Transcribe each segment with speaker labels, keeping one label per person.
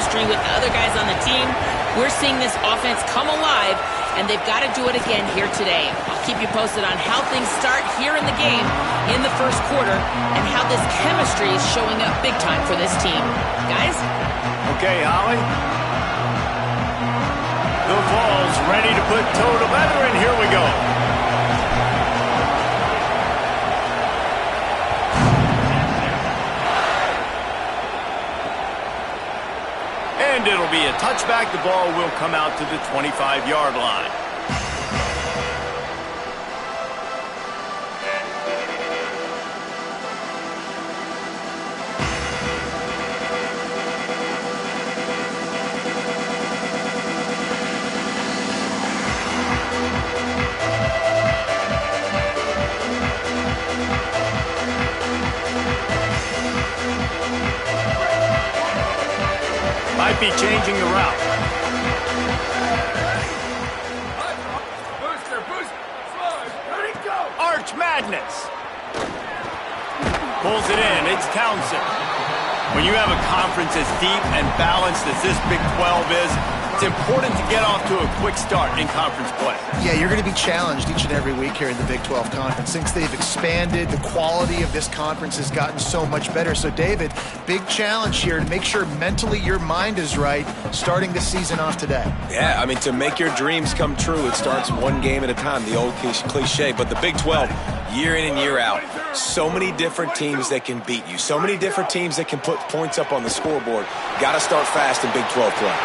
Speaker 1: chemistry with the other guys on the team. We're seeing this offense come alive, and they've got to do it again here today. I'll keep you posted on how things start here in the game in the first quarter and how this chemistry is showing up big time for this team. Guys?
Speaker 2: Okay, Holly. The ball's ready to put toe to leather, and here we go. And it'll be a touchback. The ball will come out to the 25-yard line. Might be changing the route. Arch Madness. Pulls it in. It's Townsend. When you have a conference as deep and balanced as this Big 12 is, it's important to get off to a quick start in conference play.
Speaker 3: Yeah, you're going to be challenged each and every week here in the Big 12 Conference. Since they've expanded, the quality of this conference has gotten so much better. So, David, big challenge here to make sure mentally your mind is right starting the season off today.
Speaker 4: Yeah, I mean, to make your dreams come true, it starts one game at a time, the old cliche. But the Big 12, year in and year out, so many different teams that can beat you, so many different teams that can put points up on the scoreboard. Got to start fast in Big 12 play.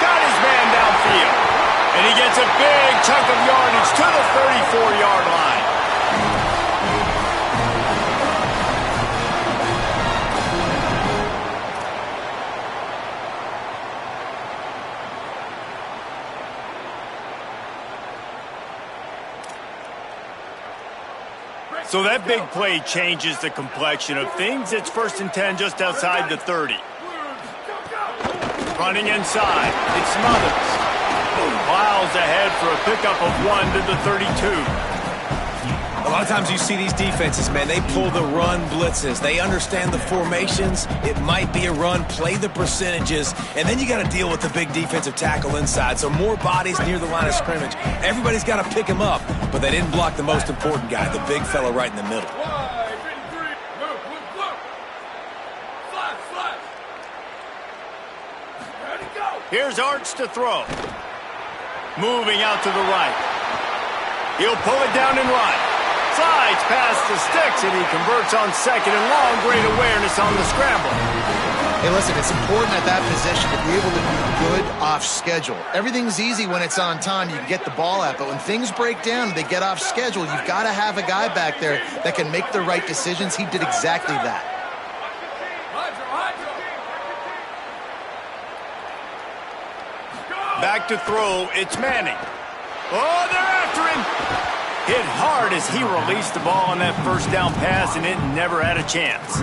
Speaker 2: Got his man downfield. And he gets a big chunk of yardage to the 34-yard line. So that big play changes the complexion of things. It's 1st and 10 just outside the 30. Running inside. It's Smothers. Miles ahead for a pickup of 1 to the 32.
Speaker 4: A lot of times you see these defenses, man, they pull the run blitzes. They understand the formations. It might be a run, play the percentages, and then you got to deal with the big defensive tackle inside. So more bodies near the line of scrimmage. Everybody's got to pick him up, but they didn't block the most important guy, the big fella right in the middle.
Speaker 2: Here's Arch to throw. Moving out to the right. He'll pull it down and run. Slides past the sticks, and he converts on 2nd and long. Great awareness on the scramble.
Speaker 3: Hey, listen, it's important at that position to be able to be good off schedule. Everything's easy when it's on time. You can get the ball out, but when things break down and they get off schedule, you've got to have a guy back there that can make the right decisions. He did exactly that.
Speaker 2: Back to throw, it's Manning. Oh, they're after him. Hit hard as he released the ball on that 1st down pass, and it never had a chance.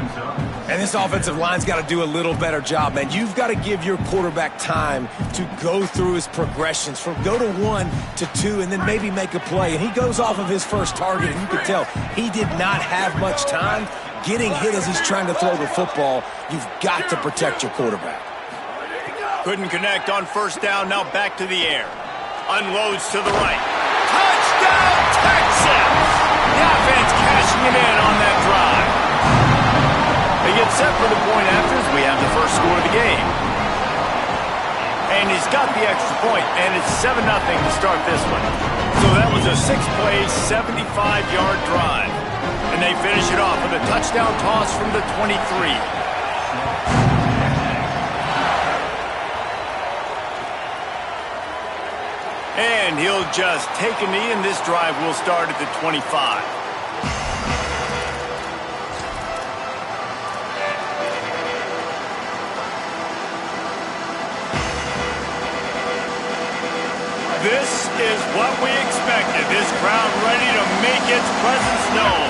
Speaker 4: And this offensive line's got to do a little better job, man. You've got to give your quarterback time to go through his progressions from go to 1 to 2 and then maybe make a play. And he goes off of his first target, and you can tell he did not have much time getting hit as he's trying to throw the football. You've got to protect your quarterback.
Speaker 2: Couldn't connect on 1st down, now back to the air. Unloads to the right. Touchdown, Texas! The offense cashing it in on that drive. They get set for the point after as we have the first score of the game. And he's got the extra point, and it's 7-0 to start this one. So that was a 6-play, 75-yard drive. And they finish it off with a touchdown toss from the 23. And he'll just take a knee, and this drive will start at the 25. This is what we expected. This crowd ready to make its presence known.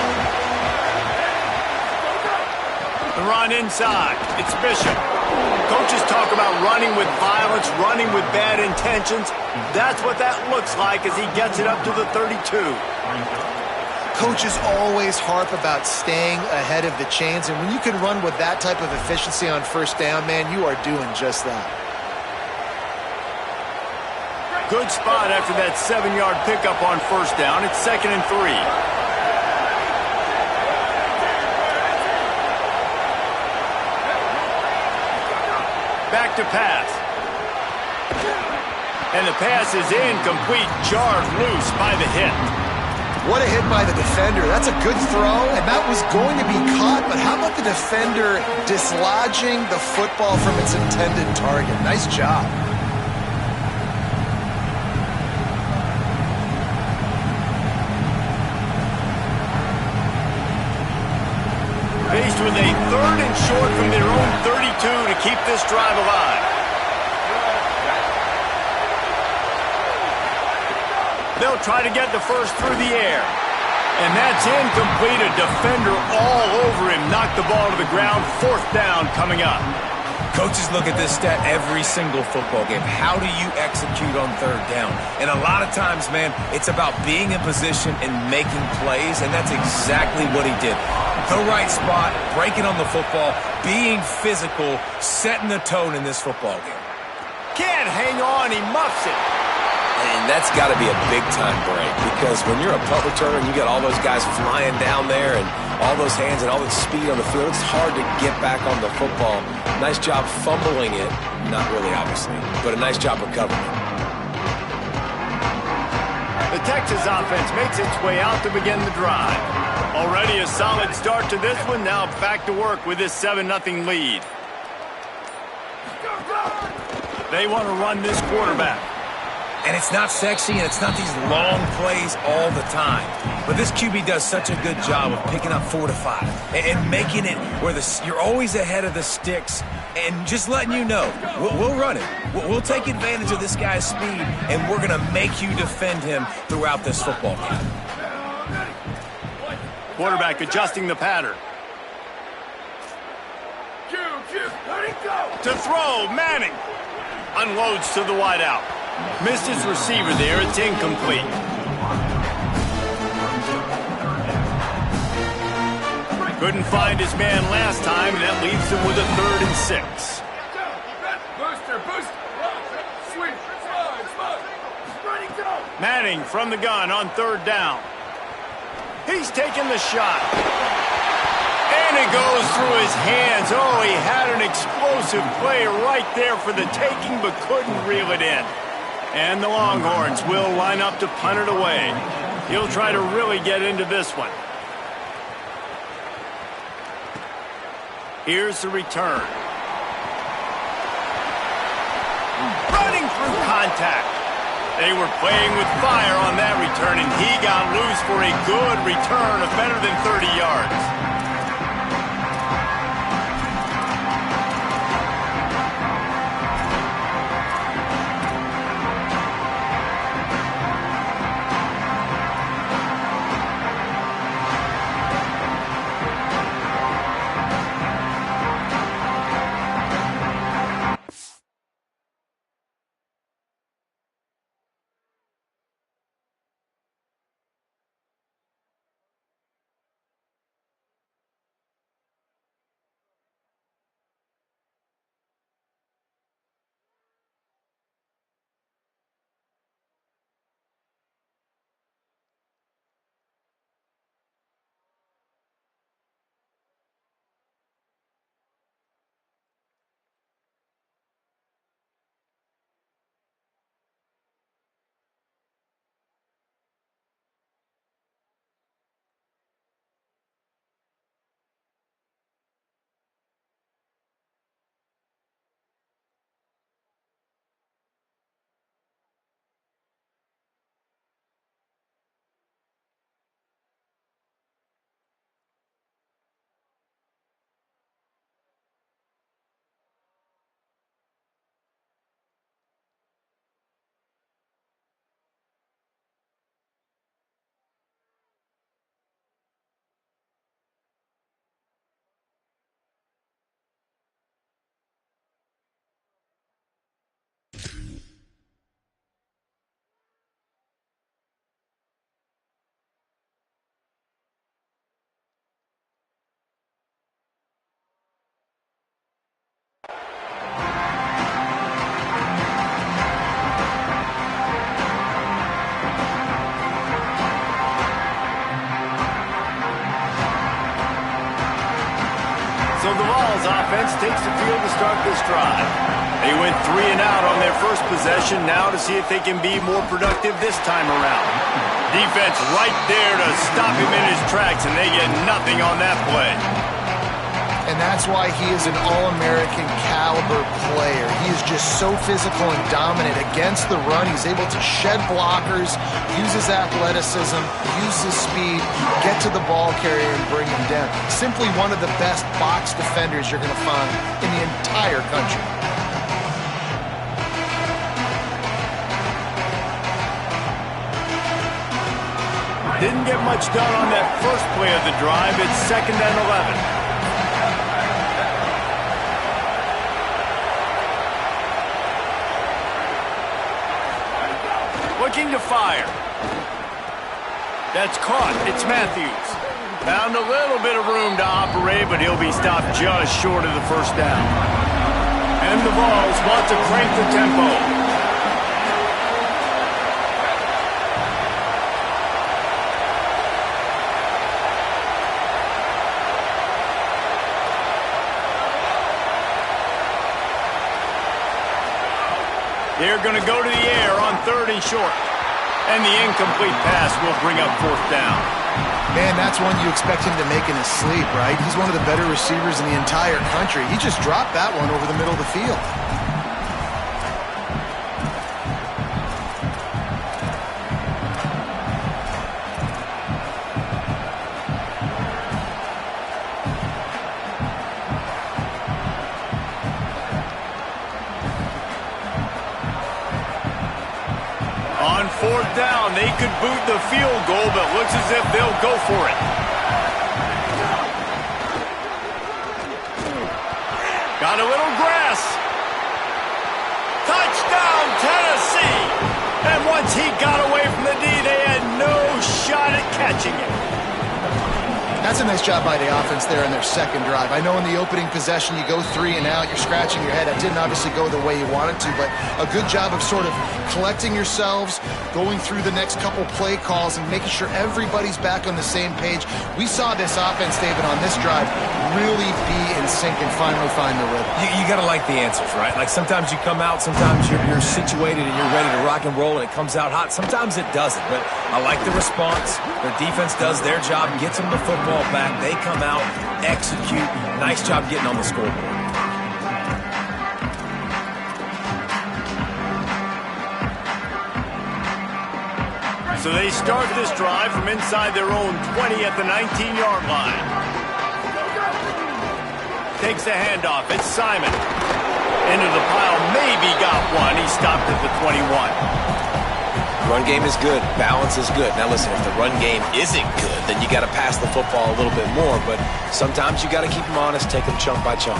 Speaker 2: The run inside. It's Bishop. Coaches talk about running with violence, running with bad intentions. That's what that looks like as he gets it up to the 32.
Speaker 3: Coaches always harp about staying ahead of the chains, and when you can run with that type of efficiency on 1st down, man, you are doing just that.
Speaker 2: good spot after that 7-yard pickup on first down. It's 2nd and 3. Back to pass. And the pass is incomplete, jarred loose by the hit.
Speaker 3: What a hit by the defender. That's a good throw, and that was going to be caught, but how about the defender dislodging the football from its intended target? Nice job.
Speaker 2: Faced with a 3rd and short from their own 32 to keep this drive alive. They'll try to get the first through the air. And that's incomplete. A defender all over him. Knocked the ball to the ground. 4th down coming up.
Speaker 4: Coaches look at this stat every single football game. How do you execute on 3rd down? And a lot of times, man, it's about being in position and making plays, and that's exactly what he did. The right spot, breaking on the football, being physical, setting the tone in this football game.
Speaker 2: Can't hang on. He muffs it.
Speaker 4: And that's got to be a big-time break, because when you're a punt returner and you got all those guys flying down there and all those hands and all that speed on the field, it's hard to get back on the football. Nice job fumbling it. Not really, obviously, but a nice job recovering it.
Speaker 2: The Texas offense makes its way out to begin the drive. Already a solid start to this one. Now back to work with this 7-0 lead. They want to run this quarterback.
Speaker 4: And it's not sexy, and it's not these long plays all the time. But this QB does such a good job of picking up 4 to 5 and making it where you're always ahead of the sticks and just letting you know, we'll run it. We'll take advantage of this guy's speed, and we're going to make you defend him throughout this football game.
Speaker 2: Quarterback adjusting the pattern. To throw, Manning. Unloads to the wideout. Missed his receiver there. It's incomplete. Couldn't find his man last time, and that leaves him with a 3rd and 6. Manning from the gun on 3rd down. He's taking the shot. And it goes through his hands. Oh, he had an explosive play right there for the taking, but couldn't reel it in. And the Longhorns will line up to punt it away. He'll try to really get into this one. Here's the return. Running through contact. They were playing with fire on that return, and he got loose for a good return of better than 30 yards. So the Vols offense takes the field to start this drive. They went 3 and out on their first possession, now to see if they can be more productive this time around. Defense right there to stop him in his tracks, and they get nothing on that play.
Speaker 3: And that's why he is an All-American caliber player. He is just so physical and dominant against the run. He's able to shed blockers, use his athleticism, use his speed, get to the ball carrier and bring him down. Simply one of the best box defenders you're going to find in the entire country.
Speaker 2: Didn't get much done on that first play of the drive. It's 2nd and 11. Looking to fire. That's caught. It's Matthews. Found a little bit of room to operate, but he'll be stopped just short of the first down. And the Vols want to crank the tempo. They're going to go to the air on 3rd and short. And the incomplete pass will bring up 4th down.
Speaker 3: Man, that's one you expect him to make in his sleep, right? He's one of the better receivers in the entire country. He just dropped that one over the middle of the field.
Speaker 2: On 4th down, they could boot the field goal, but looks as if they'll go for it. Got a little grass. Touchdown, Tennessee! And once he got away from the D, they had no shot at catching it.
Speaker 3: That's a nice job by the offense there in their second drive. I know in the opening possession you go 3 and out, you're scratching your head. That didn't obviously go the way you wanted to, but a good job of sort of collecting yourselves, going through the next couple play calls and making sure everybody's back on the same page. We saw this offense, David, on this drive really be in sync and finally find the rhythm.
Speaker 4: You got to like the answers, right? Like sometimes you come out, sometimes you're situated and you're ready to rock and roll and it comes out hot. Sometimes it doesn't, but I like the response. Their defense does their job, gets them the football back. They come out, execute. Nice job getting on the scoreboard.
Speaker 2: So they start this drive from inside their own 20 at the 19-yard line. Takes the handoff. It's Simon. Into the pile. Maybe got one. He stopped at the 21.
Speaker 4: Run game is good. Balance is good. Now listen, if the run game isn't good, then you got to pass the football a little bit more. But sometimes you got to keep them honest, take them chunk by chunk.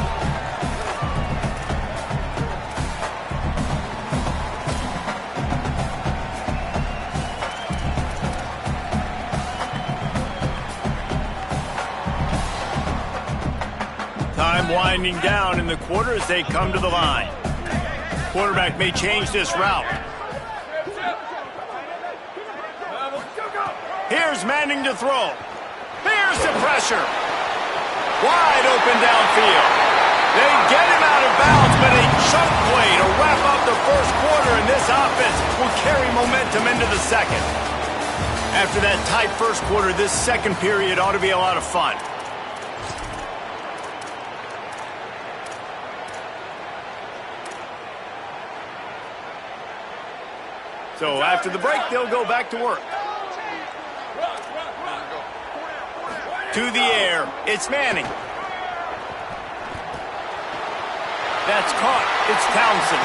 Speaker 2: Time winding down in the quarter as they come to the line. Quarterback may change this route. Here's Manning to throw. Here's the pressure. Wide open downfield. They get him out of bounds, but a chunk play to wrap up the first quarter, and this offense will carry momentum into the second. After that tight first quarter, this second period ought to be a lot of fun. So after the break, they'll go back to work. To the air, it's Manning. That's caught. It's Townsend.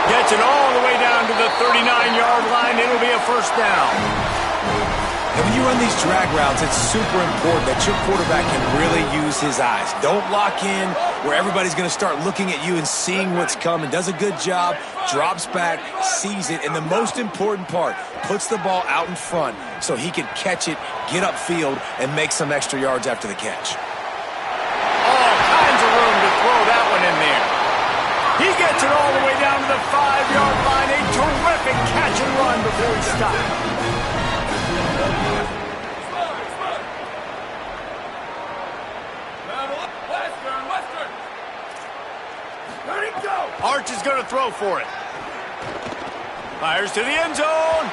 Speaker 2: Gets it all the way down to the 39-yard line. It'll be a first down.
Speaker 4: And when you run these drag routes, it's super important that your quarterback can really use his eyes. Don't lock in where everybody's going to start looking at you and seeing what's coming. Does a good job, drops back, sees it, and the most important part, puts the ball out in front so he can catch it, get upfield, and make some extra yards after the catch.
Speaker 2: All kinds of room to throw that one in there. He gets it all the way down to the 5-yard line. A terrific catch and run before he stopped. Arch is going to throw for it. Fires to the end zone.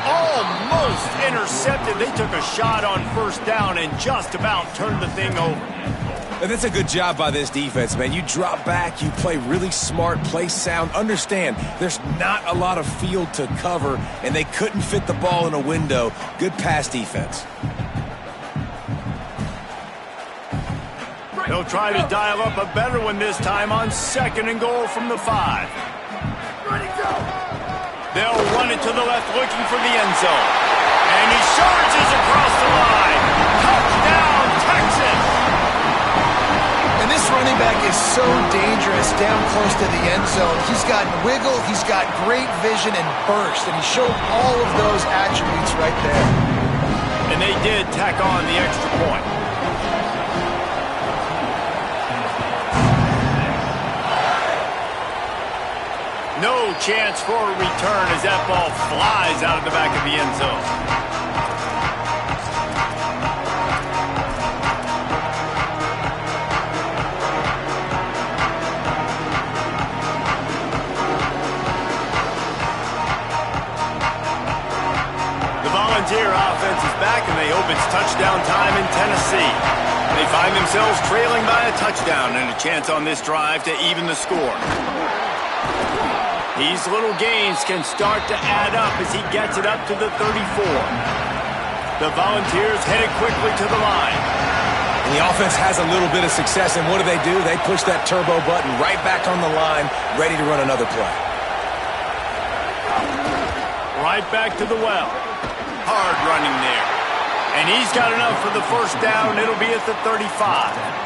Speaker 2: Almost intercepted. They took a shot on first down and just about turned the thing over.
Speaker 4: And that's a good job by this defense, man. You drop back, you play really smart, play sound. Understand, there's not a lot of field to cover, and they couldn't fit the ball in a window. Good pass defense.
Speaker 2: They'll try to dial up a better one this time on 2nd and goal from the 5. They'll run it to the left looking for the end zone. And he surges across the line. Touchdown, Texas!
Speaker 3: And this running back is so dangerous down close to the end zone. He's got wiggle, he's got great vision and burst, and he showed all of those attributes right there.
Speaker 2: And they did tack on the extra point. No chance for a return as that ball flies out of the back of the end zone. The Volunteer offense is back, and they hope it's touchdown time in Tennessee. They find themselves trailing by a touchdown and a chance on this drive to even the score. These little gains can start to add up as he gets it up to the 34. The Volunteers headed quickly to the line.
Speaker 4: And the offense has a little bit of success, and what do? They push that turbo button right back on the line, ready to run another play.
Speaker 2: Right back to the well. Hard running there. And he's got enough for the first down. It'll be at the 35.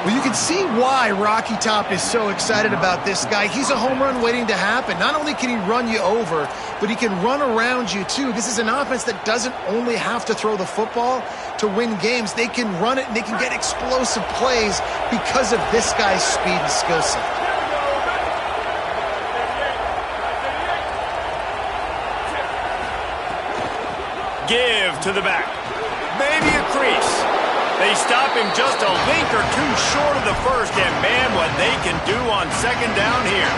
Speaker 3: Well, you can see why Rocky Top is so excited about this guy. He's a home run waiting to happen. Not only can he run you over, but he can run around you too. This is an offense that doesn't only have to throw the football to win games. They can run it and they can get explosive plays because of this guy's speed and skill set.
Speaker 2: Give to the back. Maybe a crease. They stop him just a link or two short of the first, and man, what they can do on 2nd down here.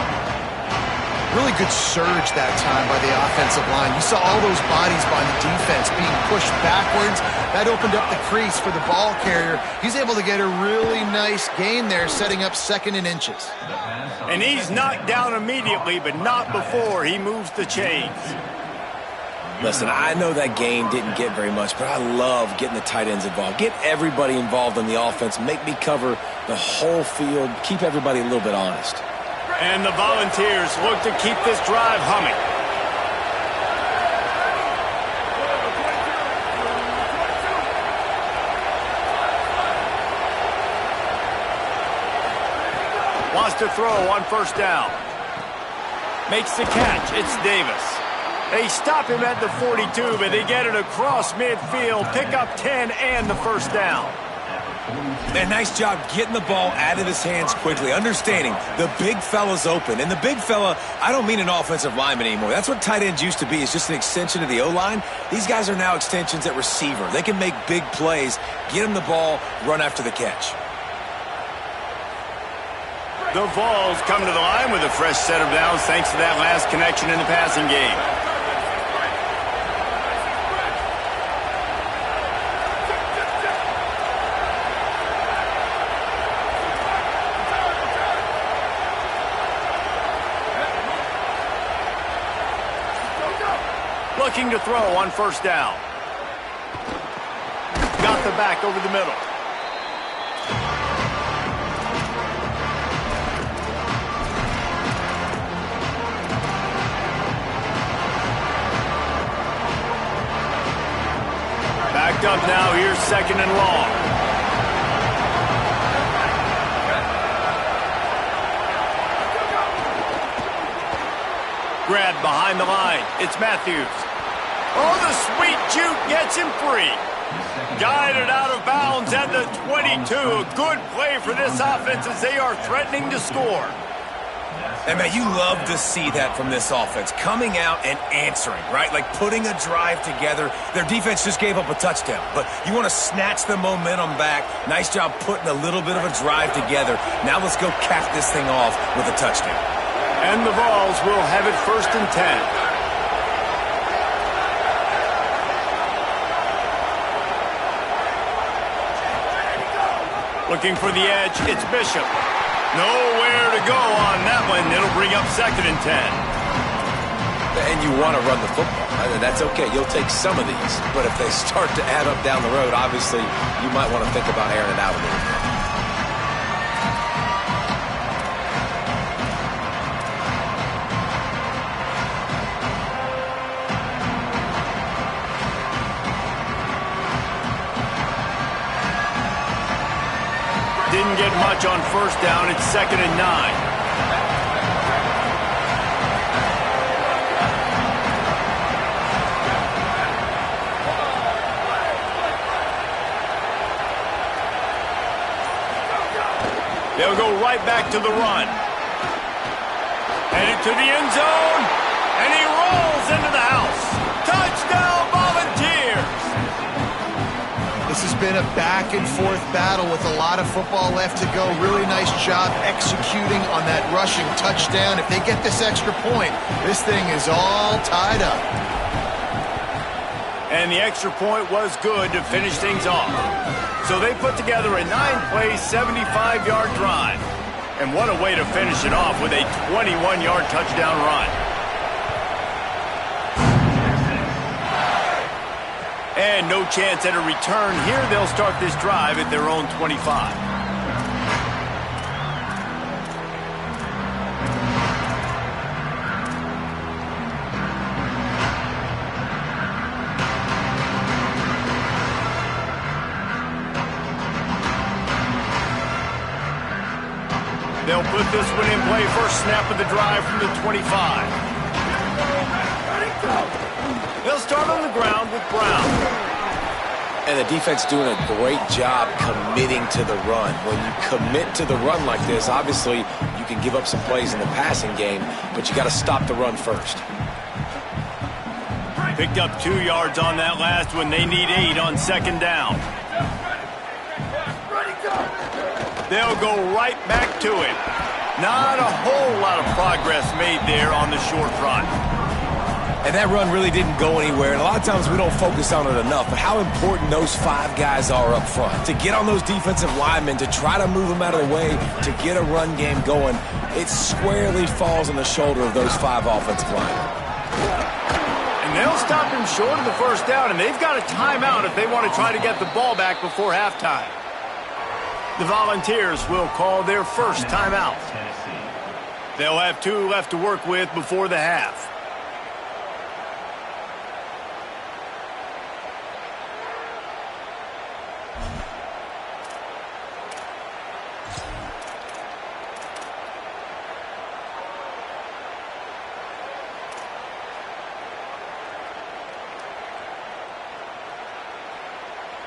Speaker 3: Really good surge that time by the offensive line. You saw all those bodies by the defense being pushed backwards. That opened up the crease for the ball carrier. He's able to get a really nice gain there, setting up 2nd and inches.
Speaker 2: And he's knocked down immediately, but not before he moves the chains.
Speaker 4: Listen, I know that game didn't get very much, but I love getting the tight ends involved. Get everybody involved in the offense. Make me cover the whole field. Keep everybody a little bit honest.
Speaker 2: And the Volunteers look to keep this drive humming. Wants to throw on first down. Makes the catch. It's Davis. They stop him at the 42, but they get it across midfield, pick up 10 and the first down.
Speaker 4: Man, nice job getting the ball out of his hands quickly, understanding the big fella's open. And the big fella, I don't mean an offensive lineman anymore. That's what tight ends used to be. It's just an extension of the O-line. These guys are now extensions at receiver. They can make big plays, get him the ball, run after the catch.
Speaker 2: The Vols come to the line with a fresh set of downs thanks to that last connection in the passing game. Looking to throw on first down. Got the back over the middle. Backed up now, here's 2nd and long. Grabbed behind the line, it's Matthews. Oh, the sweet juke gets him free. Guided out of bounds at the 22. A good play for this offense as they are threatening to score.
Speaker 4: And, man, you love to see that from this offense, coming out and answering, right? Like putting a drive together. Their defense just gave up a touchdown, but you want to snatch the momentum back. Nice job putting a little bit of a drive together. Now let's go cap this thing off with a touchdown.
Speaker 2: And the Vols will have it 1st and 10. Looking for the edge, it's Bishop. Nowhere to go on that one. It'll bring up 2nd and 10.
Speaker 4: And you want to run the football. That's okay. You'll take some of these. But if they start to add up down the road, obviously you might want to think about airing it out a little bit.
Speaker 2: Didn't get much on 1st down. It's 2nd and 9. They'll go right back to the run. Headed to the end zone. And he rolls into the house. Touchdown, Volunteers!
Speaker 3: This has been a back-and-forth battle with a lot of football left to go. Really nice job executing on that rushing touchdown. If they get this extra point, this thing is all tied up.
Speaker 2: And the extra point was good to finish things off. So they put together a 9-play, 75-yard drive. And what a way to finish it off with a 21-yard touchdown run. And no chance at a return here. They'll start this drive at their own 25. They'll put this one in play. First snap of the drive from the 25. They'll start on the ground with Brown.
Speaker 4: And the defense doing a great job committing to the run. When you commit to the run like this, obviously you can give up some plays in the passing game, but you got to stop the run first.
Speaker 2: Picked up 2 yards on that last one. They need 8 on 2nd down. They'll go right back to it. Not a whole lot of progress made there on the short run.
Speaker 4: And that run really didn't go anywhere. And a lot of times we don't focus on it enough, but how important those 5 guys are up front. To get on those defensive linemen, to try to move them out of the way, to get a run game going, it squarely falls on the shoulder of those 5 offensive linemen.
Speaker 2: And they'll stop him short of the first down, and they've got a timeout if they want to try to get the ball back before halftime. The Volunteers will call their first timeout. They'll have 2 left to work with before the half.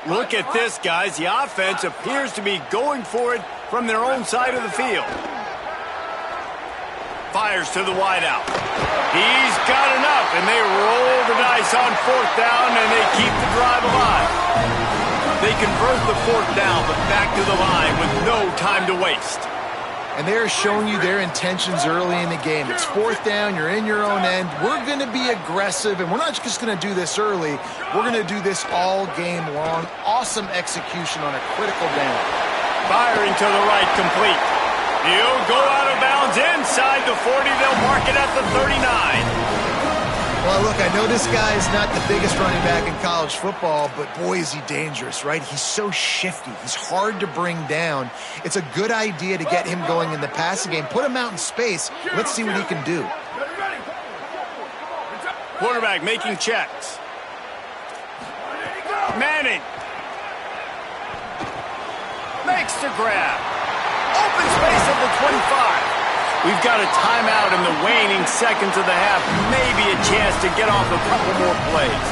Speaker 2: Look at this, guys. The offense appears to be going for it from their own side of the field. Fires to the wideout. He's got enough, and they roll the dice on 4th down, and they keep the drive alive. They convert the 4th down, but back to the line with no time to waste.
Speaker 3: And they're showing you their intentions early in the game. It's 4th down, you're in your own end. We're going to be aggressive, and we're not just going to do this early. We're going to do this all game long. Awesome execution on a critical down.
Speaker 2: Firing to the right, complete. He'll go out of bounds inside the 40. They'll mark it at the 39.
Speaker 3: Well, look, I know this guy is not the biggest running back in college football, but boy, is he dangerous, right? He's so shifty. He's hard to bring down. It's a good idea to get him going in the passing game. Put him out in space. Let's see what he can do.
Speaker 2: Quarterback making checks. Manning. Makes the grab. Open space at the 25. We've got a timeout in the waning seconds of the half. Maybe a chance to get off a couple more plays.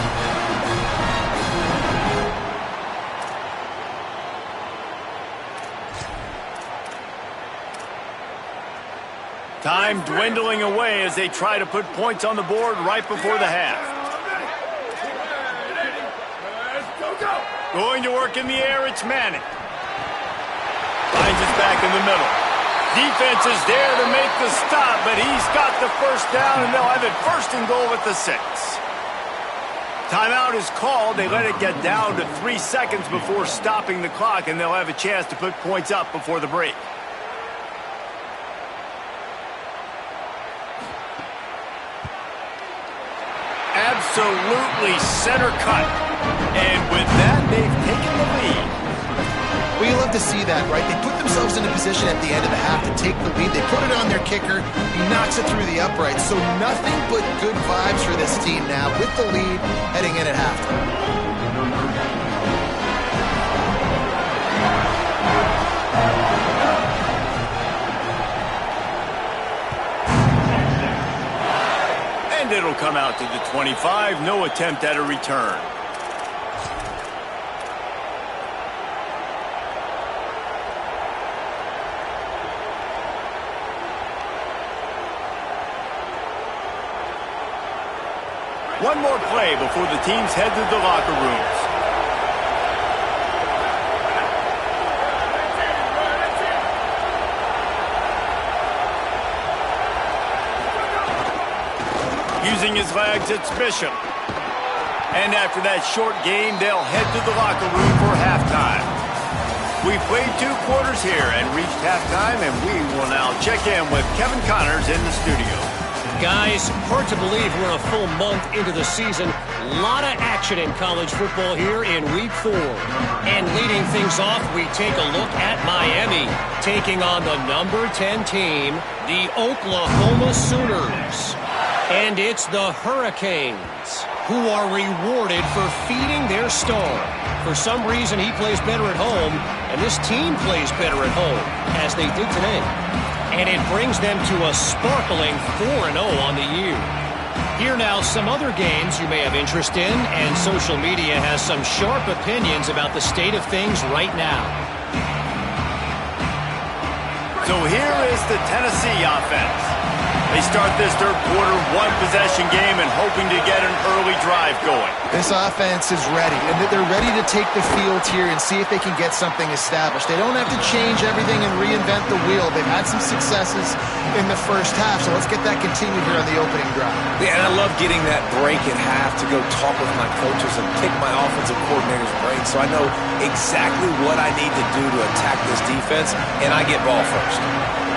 Speaker 2: Time dwindling away as they try to put points on the board right before the half. Going to work in the air, it's Manning. Finds his back in the middle. Defense is there to make the stop, but he's got the first down, and they'll have it first and goal at the 6. Timeout is called. They let it get down to 3 seconds before stopping the clock, and they'll have a chance to put points up before the break. Absolutely center cut. And with that, they've taken the lead.
Speaker 3: Well, you love to see that, right? They put themselves in a position at the end of the half to take the lead. They put it on their kicker. He knocks it through the uprights. So nothing but good vibes for this team now with the lead heading in at halftime.
Speaker 2: And it'll come out to the 25. No attempt at a return. One more play before the teams head to the locker rooms. Using his legs, it's Bishop. And after that short game, they'll head to the locker room for halftime. We've played 2 quarters here and reached halftime, and we will now check in with Kevin Connors in the studio.
Speaker 5: Guys, hard to believe we're a full month into the season. A lot of action in college football here in Week 4. And leading things off, we take a look at Miami, taking on the number 10 team, the Oklahoma Sooners. And it's the Hurricanes, who are rewarded for feeding their star. For some reason, he plays better at home, and this team plays better at home, as they did today. And it brings them to a sparkling 4-0 on the year. Here now, some other games you may have interest in, and social media has some sharp opinions about the state of things right now.
Speaker 2: So here is the Tennessee offense. They start this third quarter, 1-possession game, and hoping to get an early drive going.
Speaker 3: This offense is ready, and they're ready to take the field here and see if they can get something established. They don't have to change everything and reinvent the wheel. They've had some successes in the first half, so let's get that continued here on the opening drive.
Speaker 4: Yeah, and I love getting that break at half to go talk with my coaches and pick my offensive coordinator's brain so I know exactly what I need to do to attack this defense, and I get ball first.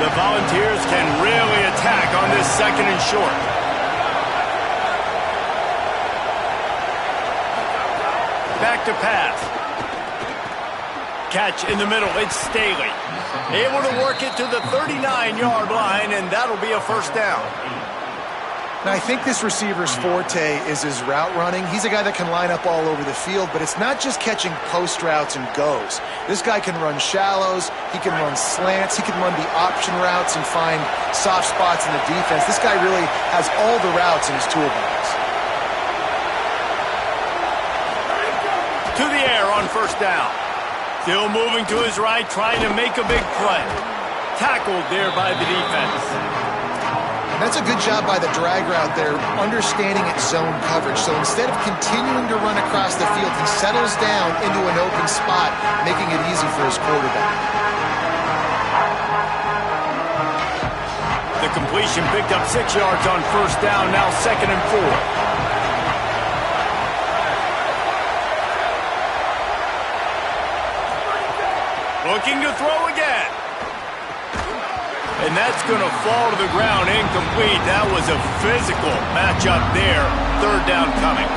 Speaker 2: The Volunteers can really attack on this 2nd and short. Back to pass. Catch in the middle. It's Staley. Able to work it to the 39-yard line, and that'll be a first down.
Speaker 3: Now, I think this receiver's forte is his route running. He's a guy that can line up all over the field, but it's not just catching post routes and goes. This guy can run shallows, he can run slants, he can run the option routes and find soft spots in the defense. This guy really has all the routes in his toolbox.
Speaker 2: To the air on first down. Still moving to his right, trying to make a big play. Tackled there by the defense.
Speaker 3: That's a good job by the drag route there, understanding its zone coverage. So instead of continuing to run across the field, he settles down into an open spot, making it easy for his quarterback.
Speaker 2: The completion picked up 6 yards on first down, now 2nd and 4. Looking to throw again. And that's going to fall to the ground incomplete. That was a physical matchup there. 3rd down coming.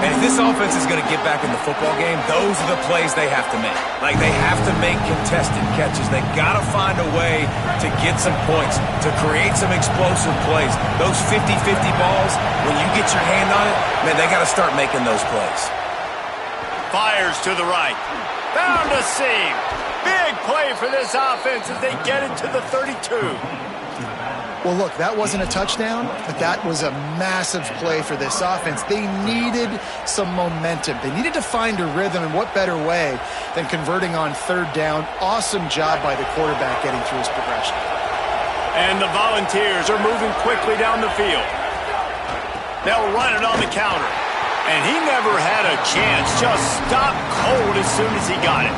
Speaker 4: And if this offense is going to get back in the football game, those are the plays they have to make. Like, they have to make contested catches. They got to find a way to get some points, to create some explosive plays. Those 50-50 balls, when you get your hand on it, man, they got to start making those plays.
Speaker 2: Fires to the right. Found a seam. Big play for this offense as they get it to the 32.
Speaker 3: Well, look, that wasn't a touchdown, but that was a massive play for this offense. They needed some momentum. They needed to find a rhythm, and what better way than converting on 3rd down. Awesome job by the quarterback getting through his progression.
Speaker 2: And the Volunteers are moving quickly down the field. They'll run it on the counter. And he never had a chance. Just stopped cold as soon as he got it.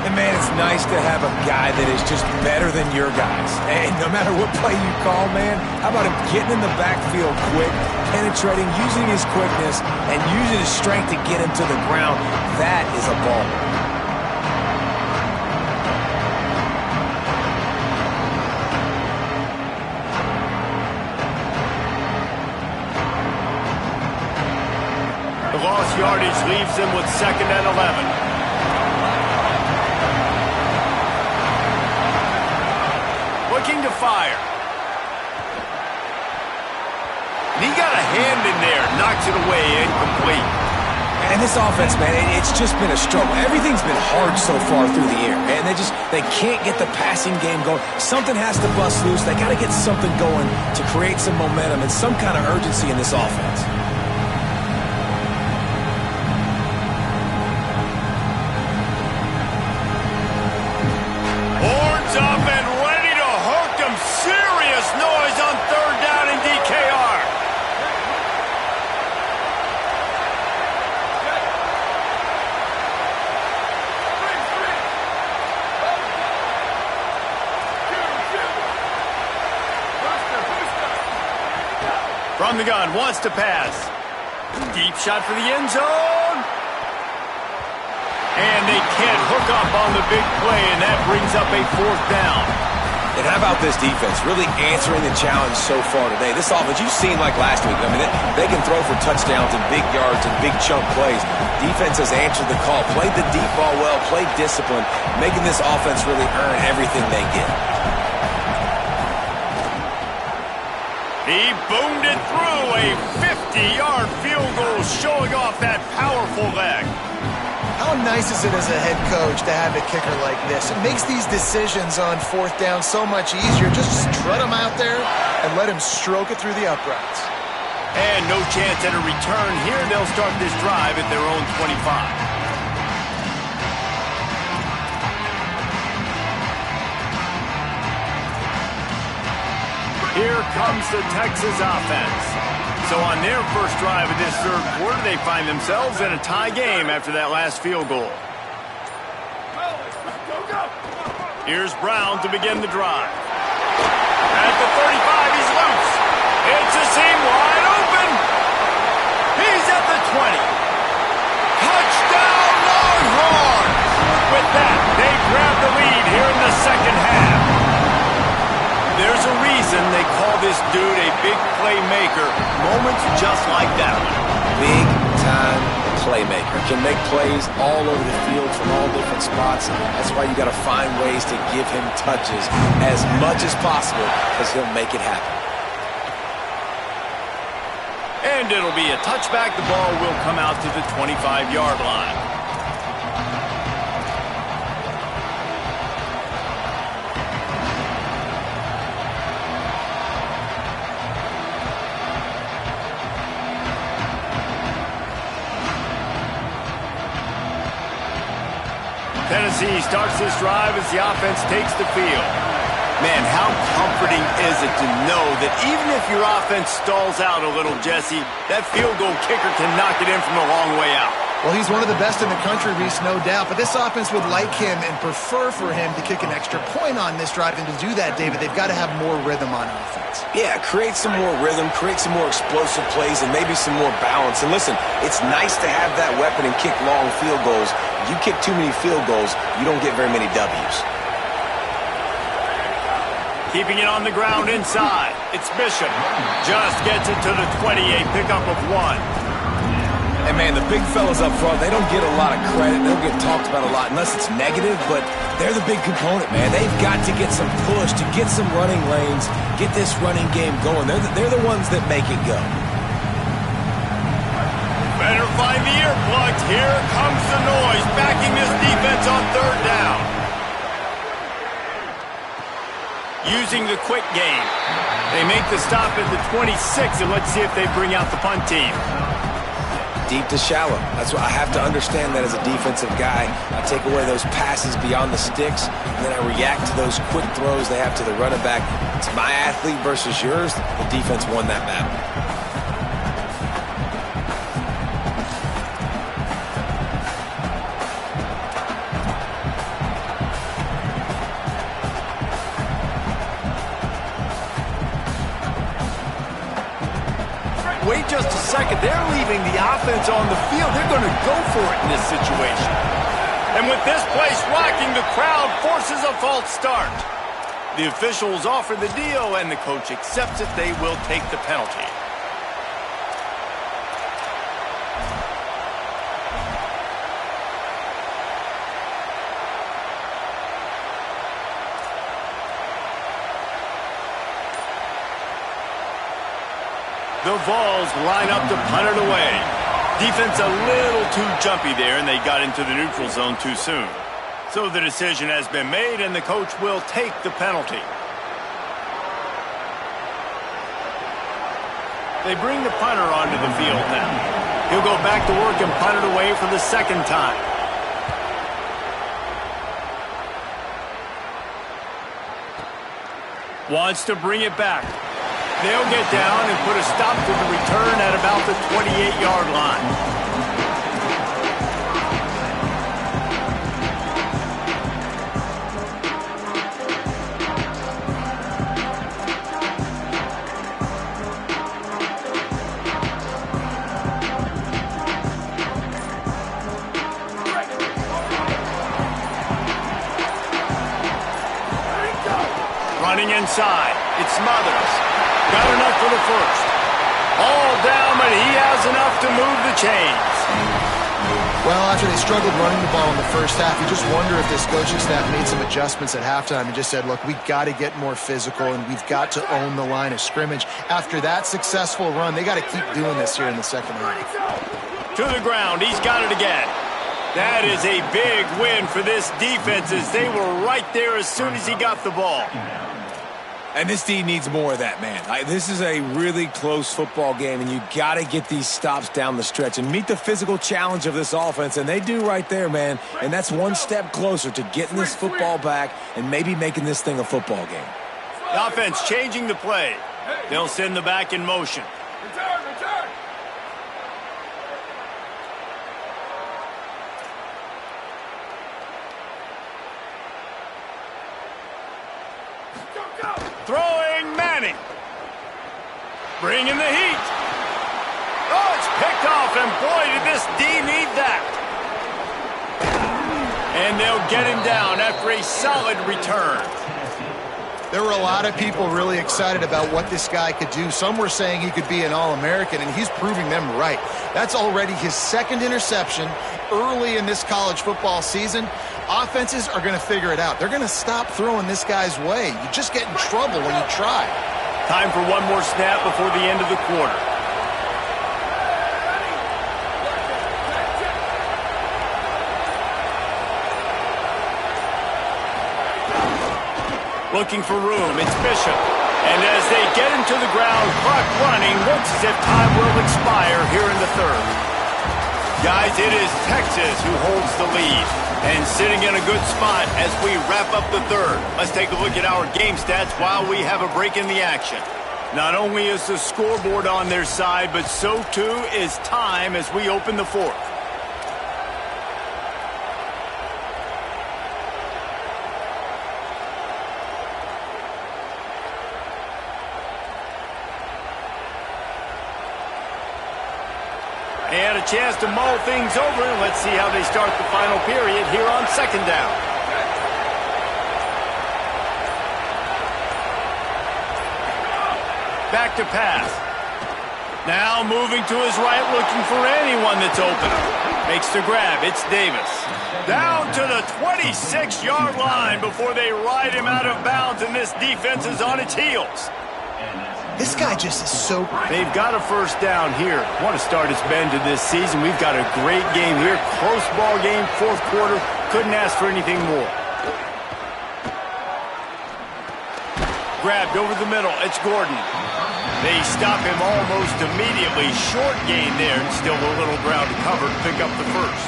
Speaker 4: And, man, it's nice to have a guy that is just better than your guys. And no matter what play you call, man, how about him getting in the backfield quick, penetrating, using his quickness, and using his strength to get him to the ground? That is a baller.
Speaker 2: Lost yardage leaves them with 2nd and 11. Looking to fire. And he got a hand in there, knocks it away, incomplete.
Speaker 4: And this offense, man, it's just been a struggle. Everything's been hard so far through the air. And they can't get the passing game going. Something has to bust loose. They got to get something going to create some momentum and some kind of urgency in this offense.
Speaker 2: Up and ready to hook them. Serious noise on 3rd down in DKR. From the gun, wants to pass. Deep shot for the end zone. And they can't hook up on the big play, and that brings up a 4th down.
Speaker 4: And how about this defense really answering the challenge so far today? This offense, you've seen like last week. I mean, they can throw for touchdowns and big yards and big chunk plays. Defense has answered the call, played the deep ball well, played discipline, making this offense really earn everything they get.
Speaker 2: He boomed it through a 50-yard field goal, showing off that powerful leg.
Speaker 3: How nice is it as a head coach to have a kicker like this? It makes these decisions on 4th down so much easier. Just strut him out there and let him stroke it through the uprights.
Speaker 2: And no chance at a return here. They'll start this drive at their own 25. Here comes the Texas offense. So on their first drive of this 3rd quarter, they find themselves in a tie game after that last field goal. Here's Brown to begin the drive. At the 35, he's loose. It's a seam wide open. He's at the 20. Touchdown, Longhorns! With that, they grab the lead here in the 2nd half. There's a reason they call this dude a big playmaker. Moments just like that one.
Speaker 4: Big-time playmaker. Can make plays all over the field from all different spots. That's why you got to find ways to give him touches as much as possible, because he'll make it happen.
Speaker 2: And it'll be a touchback. The ball will come out to the 25-yard line. Tennessee starts this drive as the offense takes the field. Man, how comforting is it to know that even if your offense stalls out a little, Jesse, that field goal kicker can knock it in from a long way out.
Speaker 3: Well, he's one of the best in the country, Reese, no doubt. But this offense would like him and prefer for him to kick an extra point on this drive. And to do that, David, they've got to have more rhythm on offense.
Speaker 4: Yeah, create some more rhythm, create some more explosive plays, and maybe some more balance. And listen, it's nice to have that weapon and kick long field goals. You kick too many field goals, you don't get very many W's.
Speaker 2: Keeping it on the ground inside. It's Bishop. Just gets it to the 28, pickup of 1.
Speaker 4: And, man, the big fellas up front, they don't get a lot of credit. They don't get talked about a lot unless it's negative, but they're the big component, man. They've got to get some push, to get some running lanes, get this running game going. They're the ones that make it go.
Speaker 2: Better find the earplugs. Here comes the noise, backing this defense on 3rd down. Using the quick game. They make the stop at the 26, and let's see if they bring out the punt team.
Speaker 4: deep to shallow. That's what I have to understand that as a defensive guy. I take away those passes beyond the sticks, and then I react to those quick throws they have to the running back. It's my athlete versus yours. The defense won that battle.
Speaker 2: Wait just a second. They're leaving the offense on the field. They're going to go for it in this situation. And with this place rocking, the crowd forces a false start. The officials offer the deal, and the coach accepts it. They will take the penalty. The Vols line up to punt it away. Defense a little too jumpy there, and they got into the neutral zone too soon. So the decision has been made, and the coach will take the penalty. They bring the punter onto the field now. He'll go back to work and punt it away for the second time. Wants to bring it back. They'll get down and put a stop to the return at about the 28-yard line. Running inside. It's Smothers. Got enough for the first. All down, but he has enough to move the chains.
Speaker 3: Well, after they struggled running the ball in the first half, you just wonder if this coaching staff made some adjustments at halftime and just said, look, we got to get more physical and we've got to own the line of scrimmage. After that successful run, they got to keep doing this here in the second half.
Speaker 2: To the ground. He's got it again. That is a big win for this defense as they were right there as soon as he got the ball.
Speaker 4: And this D needs more of that, man. This is a really close football game, and you got to get these stops down the stretch and meet the physical challenge of this offense, and they do right there, man. And that's one step closer to getting this football back and maybe making this thing a football game.
Speaker 2: The offense changing the play. They'll send the back in motion.
Speaker 6: Return.
Speaker 2: Throwing Manning. Bringing the heat. Oh, it's picked off, and boy, did this D need that. And they'll get him down after a solid return.
Speaker 3: There were a lot of people really excited about what this guy could do. Some were saying he could be an All-American, and he's proving them right. That's already his second interception early in this college football season. Offenses are going to figure it out. They're going to stop throwing this guy's way. You just get in trouble when you try.
Speaker 2: Time for one more snap before the end of the quarter. Looking for room. It's Bishop. And as they get him to the ground, clock running, looks as if time will expire here in the third. Guys, it is Texas who holds the lead and sitting in a good spot as we wrap up the third. Let's take a look at our game stats while we have a break in the action. Not only is the scoreboard on their side, but so too is time as we open the fourth. And a chance to mull things over. Let's see how they start the final period here on second down. Back to pass. Now moving to his right, looking for anyone that's open. Makes the grab. It's Davis. Down to the 26-yard line before they ride him out of bounds, and this defense is on its heels.
Speaker 3: This guy just is so...
Speaker 2: They've got a first down here. Want to start his bend to this season. We've got a great game here. Close ball game, fourth quarter. Couldn't ask for anything more. Grabbed over the middle. It's Gordon. They stop him almost immediately. Short gain there, and still a little ground to cover to pick up the first.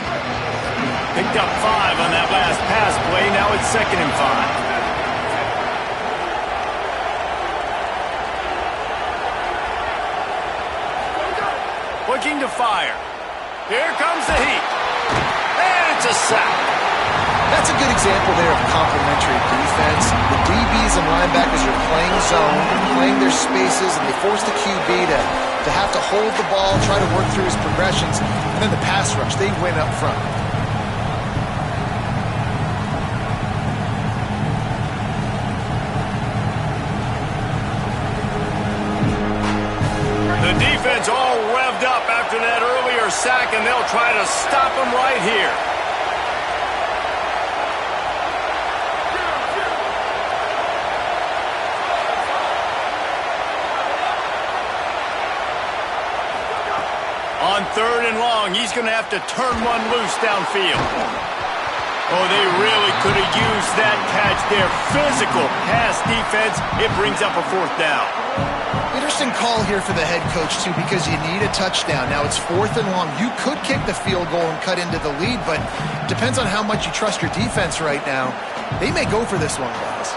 Speaker 2: Picked up 5 on that last pass play. Now it's 2nd and 5. Looking to fire. Here comes the heat. And it's a sack.
Speaker 3: That's a good example there of complementary defense. The DBs and linebackers are playing zone, playing their spaces, and they force the QB to have to hold the ball, try to work through his progressions, and then the pass rush, they win up front.
Speaker 2: The defense all revved up after that earlier sack, and they'll try to stop him right here. On 3rd and long, he's going to have to turn one loose downfield. Oh, they really could have used that catch there. Physical pass defense. It brings up a 4th down.
Speaker 3: Interesting call here for the head coach, too, because you need a touchdown. Now it's 4th and long. You could kick the field goal and cut into the lead, but depends on how much you trust your defense right now. They may go for this one, guys.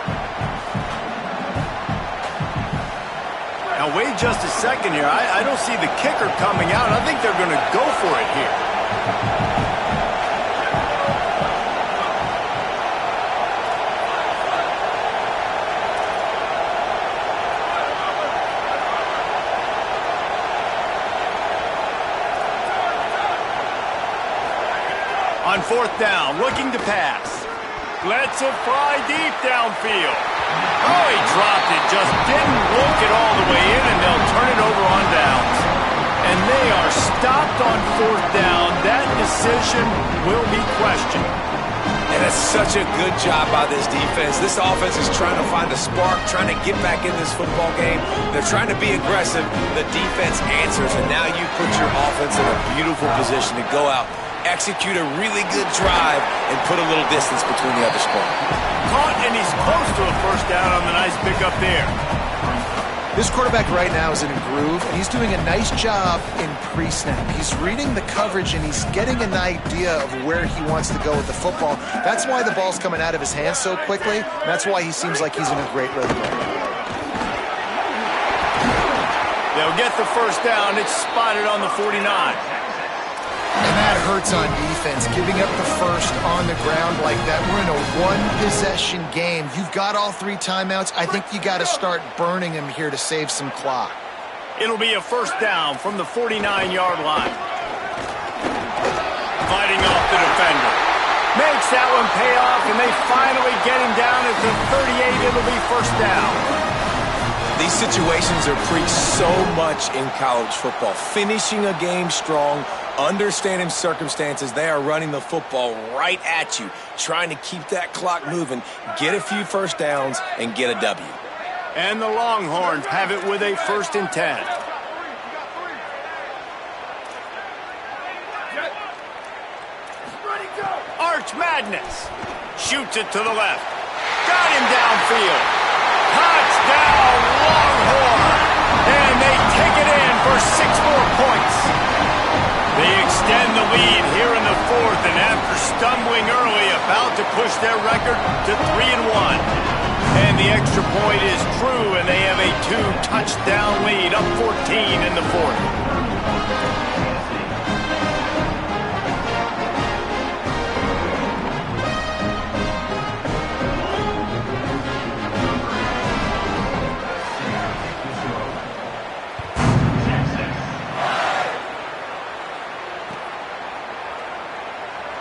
Speaker 2: Now, wait just a second here. I don't see the kicker coming out. I think they're going to go for it here. On 4th down, looking to pass. Lets it fly deep downfield. Oh, he dropped it. Just didn't look it all the way in, and they'll turn it over on downs. And they are stopped on 4th down. That decision will be questioned.
Speaker 4: And it's such a good job by this defense. This offense is trying to find a spark, trying to get back in this football game. They're trying to be aggressive. The defense answers, and now you put your offense in a beautiful position to go out, execute a really good drive, and put a little distance between the other squad.
Speaker 2: Caught, and he's close to a 1st down on the nice pickup there.
Speaker 3: This quarterback right now is in a groove, and he's doing a nice job in pre-snap. He's reading the coverage, and he's getting an idea of where he wants to go with the football. That's why the ball's coming out of his hands so quickly, and that's why he seems like he's in a great rhythm right now.
Speaker 2: They'll get the 1st down. It's spotted on the 49.
Speaker 3: And that hurts on defense, giving up the first on the ground like that. We're in a one-possession game. You've got all 3 timeouts. I think you got to start burning them here to save some clock.
Speaker 2: It'll be a 1st down from the 49-yard line. Fighting off the defender. Makes that one pay off, and they finally get him down at the 38. It'll be 1st down.
Speaker 4: These situations are preached so much in college football. Finishing a game strong, understanding circumstances. They are running the football right at you, trying to keep that clock moving, get a few 1st downs, and get a W.
Speaker 2: And the Longhorns have it with a 1st and 10. Arch Madness. Shoots it to the left. Got him downfield. Touchdown, Longhorn. And they take it in for 6 more points. They extend the lead here in the 4th, and after stumbling early, about to push their record to 3-1. And the extra point is true, and they have a 2-touchdown lead, up 14 in the 4th.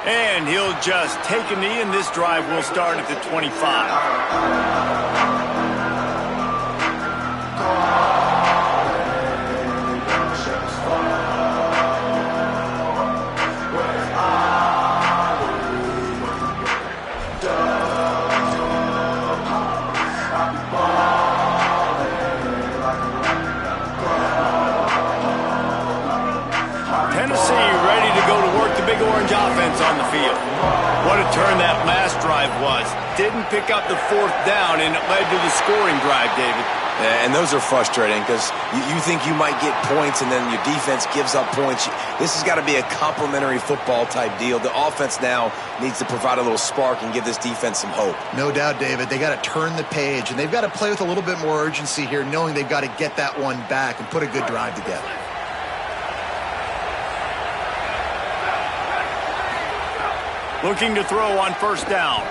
Speaker 2: And he'll just take a knee, and this drive will start at the 25. Big Orange offense on the field. What a turn that last drive was. Didn't pick up the 4th down, and it led to the scoring drive, David.
Speaker 4: And those are frustrating because you think you might get points and then your defense gives up points. This has got to be a complementary football type deal. The offense now needs to provide a little spark and give this defense some hope.
Speaker 3: No doubt, David. They got to turn the page, and they've got to play with a little bit more urgency here, knowing they've got to get that one back and put a good drive together.
Speaker 2: Looking to throw on first down.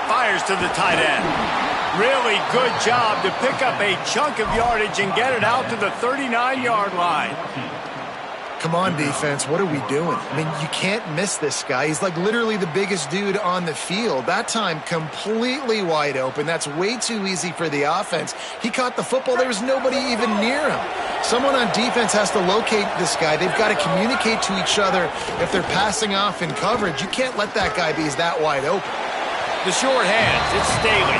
Speaker 2: Fires to the tight end. Really good job to pick up a chunk of yardage and get it out to the 39-yard line.
Speaker 3: Come on, defense. What are we doing? I mean, you can't miss this guy. He's like literally the biggest dude on the field. That time, completely wide open. That's way too easy for the offense. He caught the football. There was nobody even near him. Someone on defense has to locate this guy. They've got to communicate to each other if they're passing off in coverage. You can't let that guy be that wide open.
Speaker 2: The short hands. It's Staley.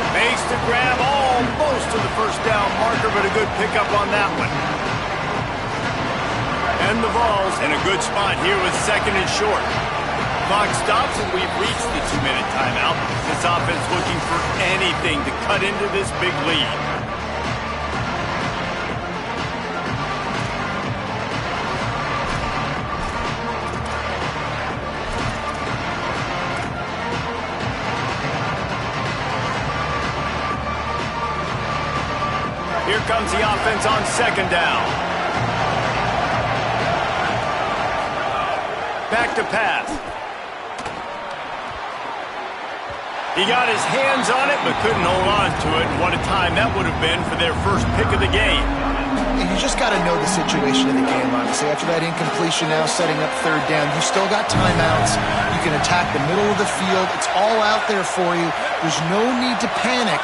Speaker 2: Makes the grab almost to the first down marker, but a good pickup on that one. And the Vols in a good spot here with second and short. Clock stops and we've reached the 2-minute timeout. This offense looking for anything to cut into this big lead. Here comes the offense on second down. Back to pass. He got his hands on it, but couldn't hold on to it. What a time that would have been for their first pick of the game.
Speaker 3: You just got to know the situation of the game, honestly. After that incompletion now, setting up third down, you still got timeouts. You can attack the middle of the field. It's all out there for you. There's no need to panic.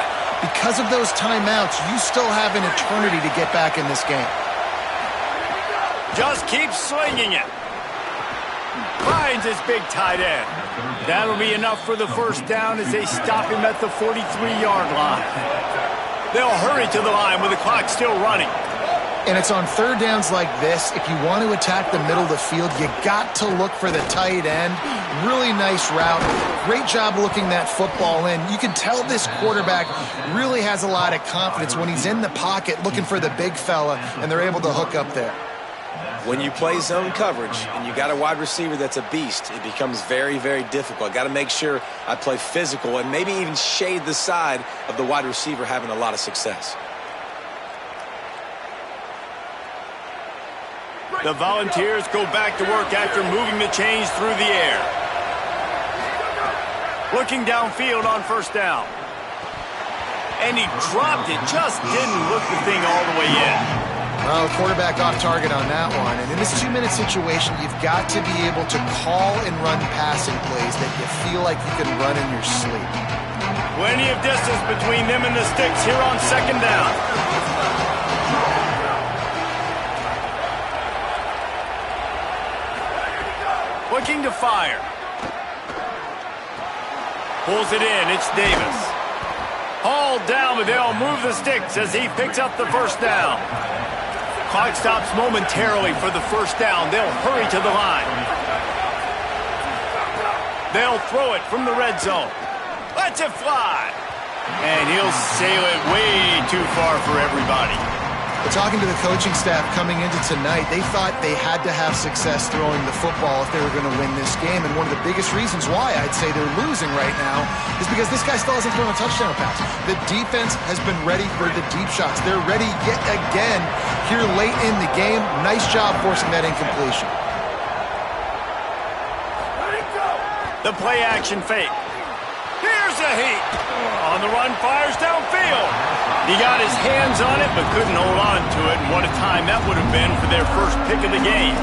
Speaker 3: Because of those timeouts, you still have an eternity to get back in this game.
Speaker 2: Just keep swinging it. Finds his big tight end. That'll be enough for the first down as they stop him at the 43-yard line. They'll hurry to the line with the clock still running.
Speaker 3: And it's on third downs like this. If you want to attack the middle of the field, you got to look for the tight end. Really nice route. Great job looking that football in. You can tell this quarterback really has a lot of confidence when he's in the pocket looking for the big fella, and they're able to hook up there.
Speaker 4: When you play zone coverage and you got a wide receiver that's a beast, it becomes very, very difficult. Got to make sure I play physical and maybe even shade the side of the wide receiver having a lot of success.
Speaker 2: The Volunteers go back to work after moving the chains through the air. Looking downfield on first down. And he dropped it, just didn't look the thing all the way in.
Speaker 3: Well, quarterback off target on that one. And in this 2-minute situation, you've got to be able to call and run passing plays that you feel like you can run in your sleep.
Speaker 2: Plenty of distance between them and the sticks here on second down. Looking to fire. Pulls it in. It's Davis. Hauled down, but they'll move the sticks as he picks up the first down. Clock stops momentarily for the first down. They'll hurry to the line. They'll throw it from the red zone. Lets it fly. And he'll sail it way too far for everybody.
Speaker 3: Talking to the coaching staff coming into tonight, they thought they had to have success throwing the football if they were going to win this game. And one of the biggest reasons why I'd say they're losing right now is because this guy still hasn't thrown a touchdown pass. The defense has been ready for the deep shots. They're ready yet again here late in the game. Nice job forcing that incompletion.
Speaker 2: The play action fake. Here's a heat. On the run, fires downfield. He got his hands on it, but couldn't hold on to it. And what a time that would have been for their first pick of the game.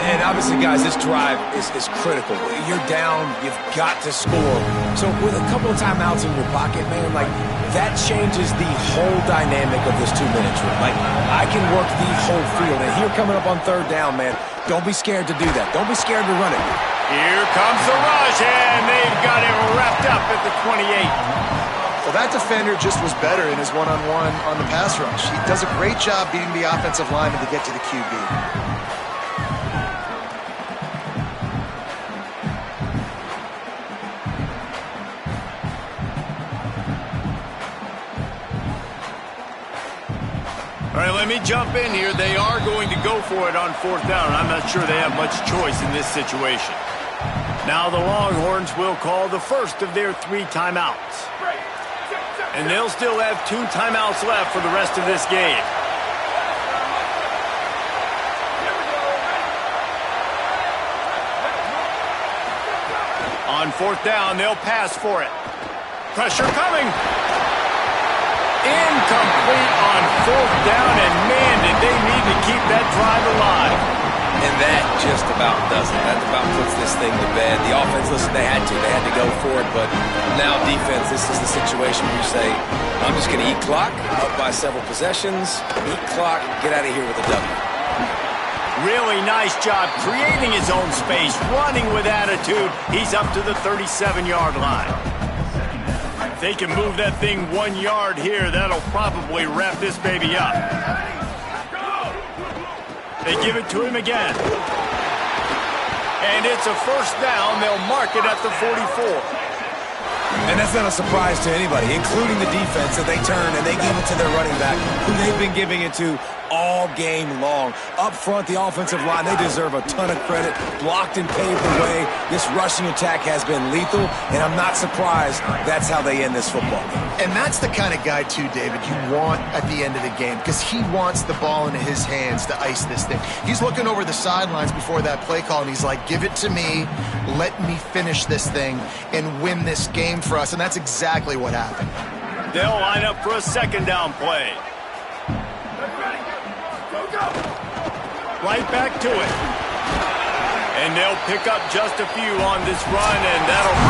Speaker 4: And obviously, guys, this drive is critical. You're down, you've got to score. So with a couple of timeouts in your pocket, man, like, that changes the whole dynamic of this 2-minute drill. Like, I can work the whole field. And here coming up on third down, man, don't be scared to do that. Don't be scared to run it.
Speaker 2: Here comes the rush, and they've got it wrapped up at the 28.
Speaker 3: Well, that defender just was better in his one-on-one on the pass rush. He does a great job beating the offensive lineman to get to the QB.
Speaker 2: let me jump in here. They are going to go for it on 4th down. I'm not sure they have much choice in this situation. Now the Longhorns will call the first of their 3 timeouts. And they'll still have 2 timeouts left for the rest of this game. On 4th down, they'll pass for it. Pressure coming. Incomplete on 4th down, and man, did they need to keep that drive alive.
Speaker 4: And that just about does it. That about puts this thing to bed. The offense, listen, they had to go for it, but now defense, this is the situation where you say, I'm just going to eat clock, up by several possessions, eat clock, get out of here with a W.
Speaker 2: Really nice job creating his own space, running with attitude. He's up to the 37-yard line. If they can move that thing 1 yard here, that'll probably wrap this baby up. They give it to him again. And it's a 1st down. They'll mark it at the 44.
Speaker 4: And that's not a surprise to anybody, including the defense, that they turn and they give it to their running back, who they've been giving it to all game long. Up front, the offensive line, they deserve a ton of credit. Blocked and paved the way. This rushing attack has been lethal, and I'm not surprised that's how they end this football game.
Speaker 3: And that's the kind of guy, too, David, you want at the end of the game, because he wants the ball into his hands to ice this thing. He's looking over the sidelines before that play call, and he's like, give it to me, let me finish this thing and win this game for us, and that's exactly what happened.
Speaker 2: They'll line up for a 2nd down play. Right back to it. And they'll pick up just a few on this run, and that'll